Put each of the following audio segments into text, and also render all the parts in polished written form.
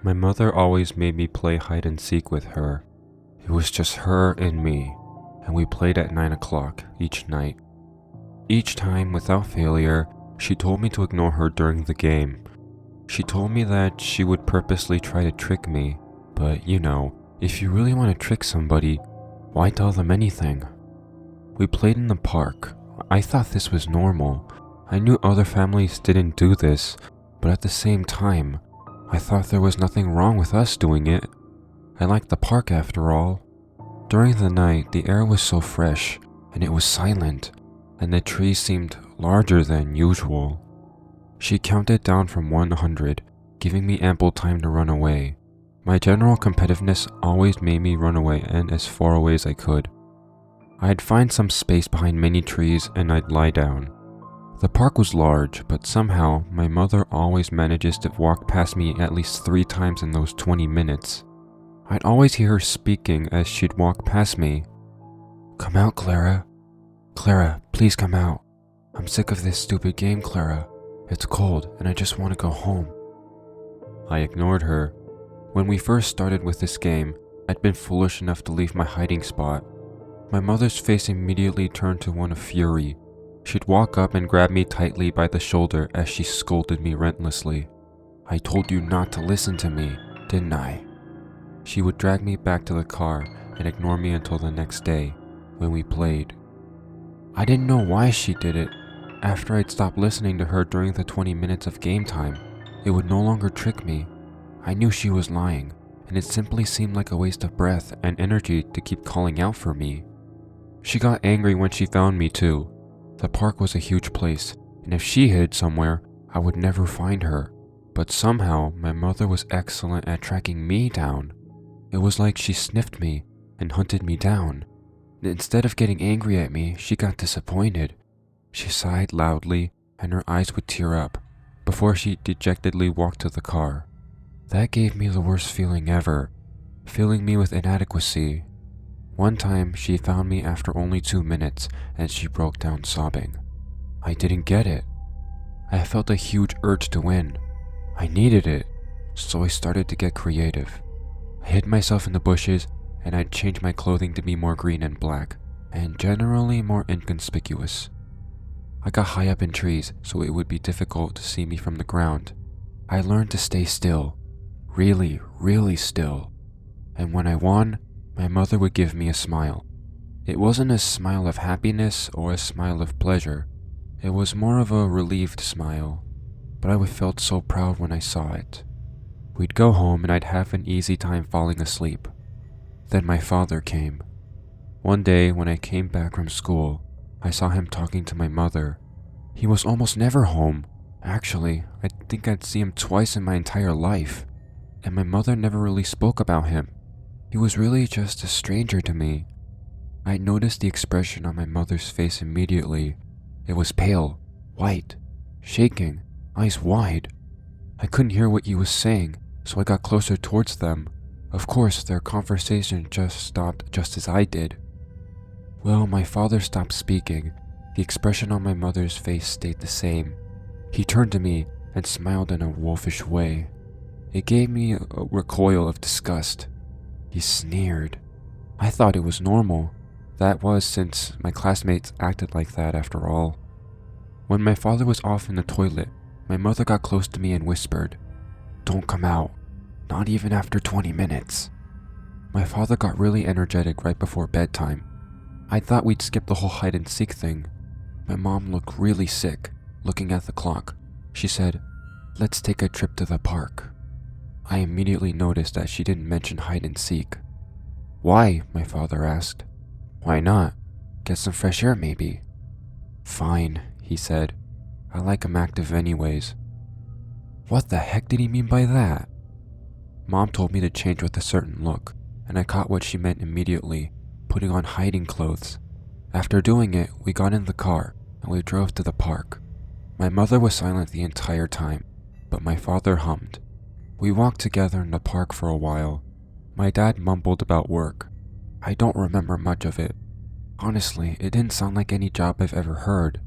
My mother always made me play hide and seek with her. It was just her and me, and we played at 9 o'clock each night. Each time, without failure, she told me to ignore her during the game. She told me that she would purposely try to trick me, but if you really want to trick somebody, why tell them anything? We played in the park. I thought this was normal. I knew other families didn't do this, but at the same time, I thought there was nothing wrong with us doing it. I liked the park after all. During the night, the air was so fresh, and it was silent, and the trees seemed larger than usual. She counted down from 100, giving me ample time to run away. My general competitiveness always made me run away and as far away as I could. I'd find some space behind many trees and I'd lie down. The park was large, but somehow my mother always manages to walk past me at least 3 times in those 20 minutes. I'd always hear her speaking as she'd walk past me. "Come out, Clara. Clara, please come out. I'm sick of this stupid game, Clara. It's cold and I just want to go home." I ignored her. When we first started with this game, I'd been foolish enough to leave my hiding spot. My mother's face immediately turned to one of fury. She'd walk up and grab me tightly by the shoulder as she scolded me relentlessly. "I told you not to listen to me, didn't I?" She would drag me back to the car and ignore me until the next day, when we played. I didn't know why she did it. After I'd stopped listening to her during the 20 minutes of game time, it would no longer trick me. I knew she was lying, and it simply seemed like a waste of breath and energy to keep calling out for me. She got angry when she found me too. The park was a huge place, and if she hid somewhere, I would never find her. But somehow, my mother was excellent at tracking me down. It was like she sniffed me and hunted me down. Instead of getting angry at me, she got disappointed. She sighed loudly, and her eyes would tear up, before she dejectedly walked to the car. That gave me the worst feeling ever, filling me with inadequacy. One time, she found me after only 2 minutes, and she broke down sobbing. I didn't get it. I felt a huge urge to win. I needed it, so I started to get creative. I hid myself in the bushes, and I'd change my clothing to be more green and black, and generally more inconspicuous. I got high up in trees, so it would be difficult to see me from the ground. I learned to stay still, really, really still. And when I won, my mother would give me a smile. It wasn't a smile of happiness or a smile of pleasure. It was more of a relieved smile, but I felt so proud when I saw it. We'd go home and I'd have an easy time falling asleep. Then my father came. One day when I came back from school, I saw him talking to my mother. He was almost never home. Actually, I think I'd see him twice in my entire life. And my mother never really spoke about him. He was really just a stranger to me. I noticed the expression on my mother's face immediately. It was pale, white, shaking, eyes wide. I couldn't hear what he was saying, so I got closer towards them. Of course, their conversation just stopped just as I did. Well, my father stopped speaking. The expression on my mother's face stayed the same. He turned to me and smiled in a wolfish way. It gave me a recoil of disgust. He sneered. I thought it was normal. That was since my classmates acted like that after all. When my father was off in the toilet, my mother got close to me and whispered, "Don't come out, not even after 20 minutes. My father got really energetic right before bedtime. I thought we'd skip the whole hide and seek thing. My mom looked really sick, looking at the clock. She said, "Let's take a trip to the park." I immediately noticed that she didn't mention hide and seek. "Why?" my father asked. "Why not? Get some fresh air maybe." "Fine," he said. "I like 'em active anyways." What the heck did he mean by that? Mom told me to change with a certain look, and I caught what she meant immediately, putting on hiding clothes. After doing it, we got in the car and we drove to the park. My mother was silent the entire time, but my father hummed. We walked together in the park for a while. My dad mumbled about work. I don't remember much of it. Honestly, it didn't sound like any job I've ever heard.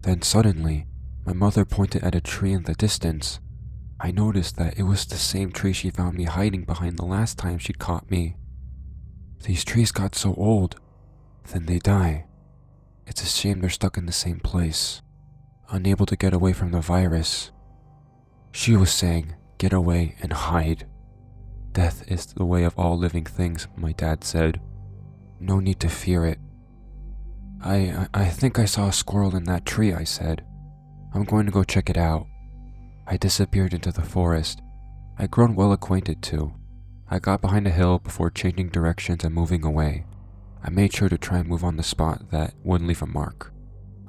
Then suddenly, my mother pointed at a tree in the distance. I noticed that it was the same tree she found me hiding behind the last time she caught me. These trees got so old, then they die. It's a shame they're stuck in the same place, unable to get away from the virus. She was saying, get away and hide. Death is the way of all living things, my dad said. No need to fear it. I think I saw a squirrel in that tree, I said. I'm going to go check it out. I disappeared into the forest. I'd grown well acquainted too. I got behind a hill before changing directions and moving away. I made sure to try and move on the spot that wouldn't leave a mark.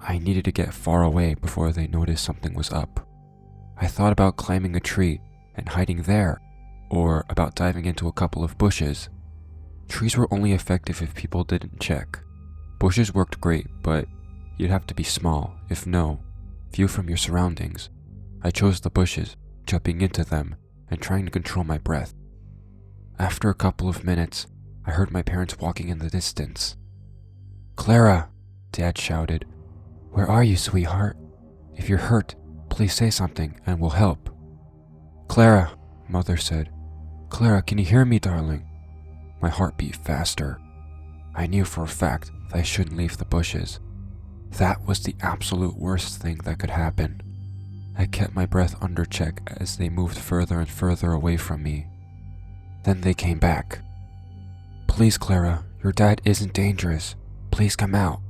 I needed to get far away before they noticed something was up. I thought about climbing a tree and hiding there, or about diving into a couple of bushes. Trees were only effective if people didn't check. Bushes worked great, but you'd have to be small, if no, view from your surroundings. I chose the bushes, jumping into them and trying to control my breath. After a couple of minutes, I heard my parents walking in the distance. "Clara," Dad shouted. "Where are you, sweetheart? If you're hurt, please say something and we'll help." "Clara," Mother said. "Clara, can you hear me, darling?" My heart beat faster. I knew for a fact that I shouldn't leave the bushes. That was the absolute worst thing that could happen. I kept my breath under check as they moved further and further away from me. Then they came back. "Please, Clara, your dad isn't dangerous. Please come out.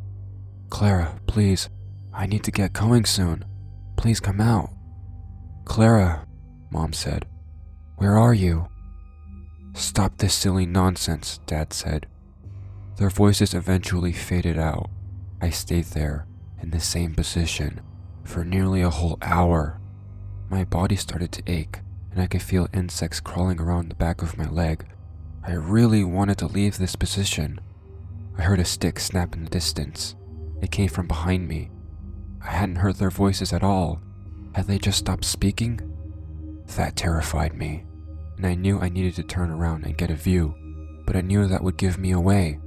Clara, please, I need to get going soon. Please come out." "Clara," Mom said. "Where are you?" "Stop this silly nonsense," Dad said. Their voices eventually faded out. I stayed there, in the same position, for nearly a whole hour. My body started to ache, and I could feel insects crawling around the back of my leg. I really wanted to leave this position. I heard a stick snap in the distance. It came from behind me. I hadn't heard their voices at all. Had they just stopped speaking? That terrified me, and I knew I needed to turn around and get a view, but I knew that would give me away.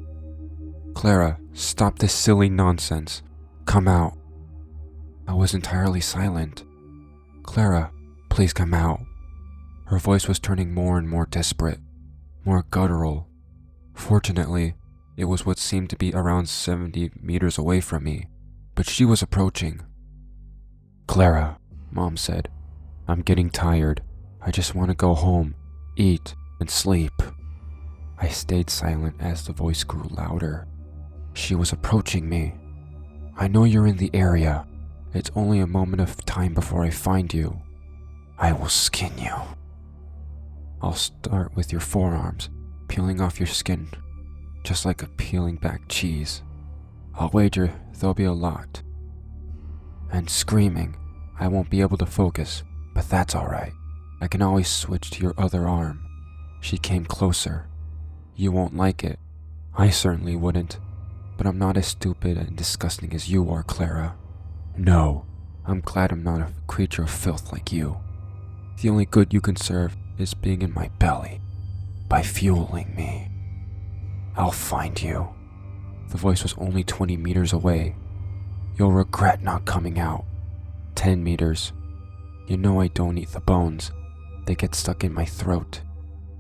"Clara, stop this silly nonsense. Come out." I was entirely silent. "Clara, please come out." Her voice was turning more and more desperate, more guttural. Fortunately, it was what seemed to be around 70 meters away from me, but she was approaching. "Clara," Mom said, "I'm getting tired. I just want to go home, eat, and sleep." I stayed silent as the voice grew louder. She was approaching me. "I know you're in the area. It's only a moment of time before I find you. I will skin you. I'll start with your forearms, peeling off your skin, just like a peeling back cheese. I'll wager there'll be a lot. And screaming. I won't be able to focus, but that's alright. I can always switch to your other arm." She came closer. "You won't like it. I certainly wouldn't. But I'm not as stupid and disgusting as you are, Clara. No, I'm glad I'm not a creature of filth like you. The only good you can serve is being in my belly, by fueling me. I'll find you." The voice was only 20 meters away. "You'll regret not coming out." 10 meters. "You know I don't eat the bones. They get stuck in my throat,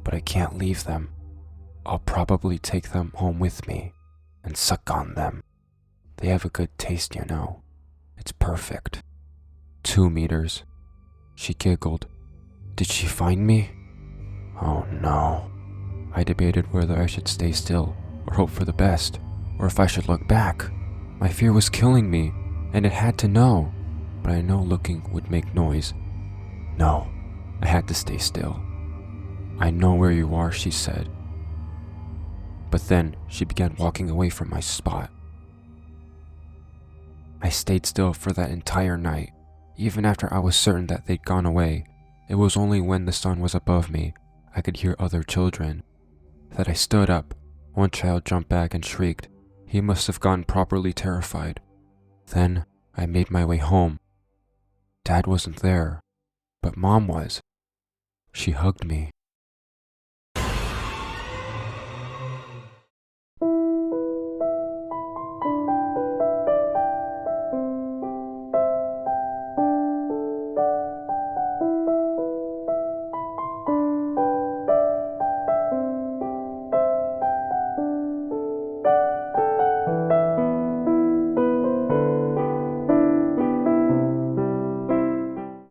but I can't leave them. I'll probably take them home with me and suck on them. They have a good taste, you know. It's perfect." 2 meters. She giggled. Did she find me? Oh no. I debated whether I should stay still or hope for the best, or if I should look back. My fear was killing me, and it had to know, but I know looking would make noise. No, I had to stay still. "I know where you are," she said. But then she began walking away from my spot. I stayed still for that entire night, even after I was certain that they'd gone away. It was only when the sun was above me I could hear other children that I stood up. One child jumped back and shrieked. He must have gotten properly terrified. Then I made my way home. Dad wasn't there, but Mom was. She hugged me.